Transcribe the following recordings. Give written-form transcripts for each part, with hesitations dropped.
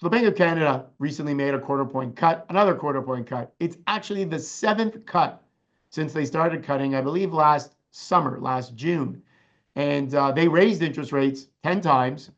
So the Bank of Canada recently made a quarter point cut, another quarter point cut. It's actually the 7th cut since they started cutting, I believe last summer, last June. And they raised interest rates 10 times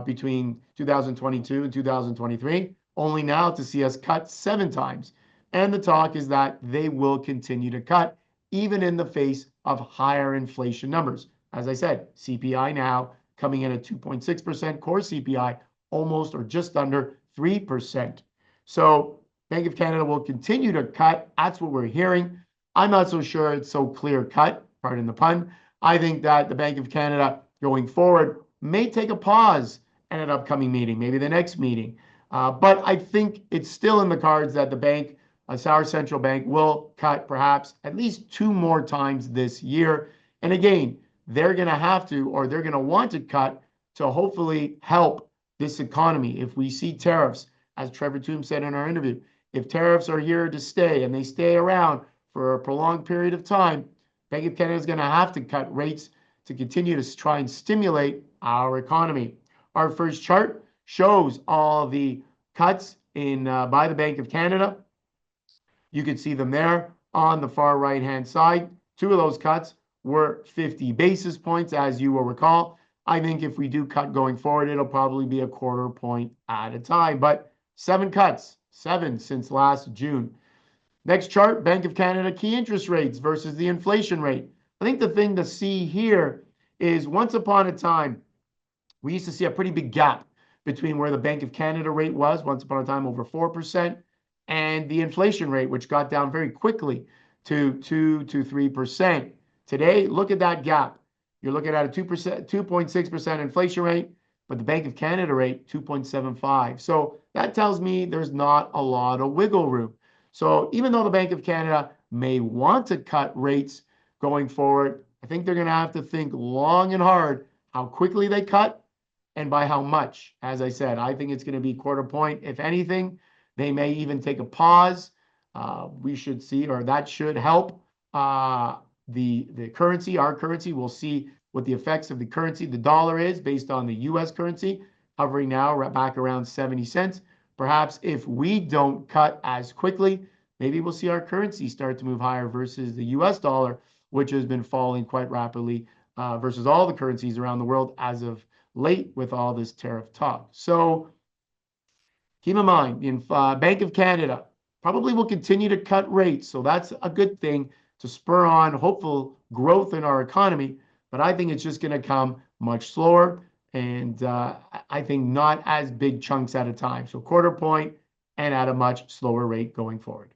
between 2022 and 2023, only now to see us cut 7 times. And the talk is that they will continue to cut, even in the face of higher inflation numbers. As I said, CPI now coming in at 2.6%, core CPI almost or just under 3%. So Bank of Canada will continue to cut. That's what we're hearing. I'm not so sure it's so clear cut, pardon the pun. I think that the Bank of Canada going forward may take a pause at an upcoming meeting, maybe the next meeting. But I think it's still in the cards that the bank, our central bank, will cut perhaps at least 2 more times this year. And again, they're going to have to, or they're going to want to cut to hopefully help this economy. If we see tariffs, as Trevor Tombe said in our interview, if tariffs are here to stay and they stay around for a prolonged period of time, Bank of Canada is going to have to cut rates to continue to try and stimulate our economy. Our first chart shows all the cuts in by the Bank of Canada. You can see them there on the far right-hand side. 2 of those cuts were 50 basis points, as you will recall. I think if we do cut going forward, it'll probably be a quarter point at a time. But 7 cuts, 7 since last June. Next chart, Bank of Canada key interest rates versus the inflation rate. I think the thing to see here is once upon a time, we used to see a pretty big gap between where the Bank of Canada rate was, once upon a time over 4%, and the inflation rate, which got down very quickly to 2 to 3%. Today, look at that gap. You're looking at a 2.6% inflation rate, but the Bank of Canada rate, 2.75. So that tells me there's not a lot of wiggle room. So even though the Bank of Canada may want to cut rates going forward, I think they're going to have to think long and hard how quickly they cut and by how much. As I said, I think it's going to be quarter point. If anything, they may even take a pause. We should see, or that should help the currency, our currency. We'll see what the effects of the currency, the dollar is based on the U.S. currency, hovering now back around 70 cents. Perhaps if we don't cut as quickly, maybe we'll see our currency start to move higher versus the US dollar, which has been falling quite rapidly versus all the currencies around the world as of late with all this tariff talk. So keep in mind, in Bank of Canada probably will continue to cut rates. So that's a good thing to spur on hopeful growth in our economy. But I think it's just going to come much slower. And I think not as big chunks at a time. So quarter point and at a much slower rate going forward.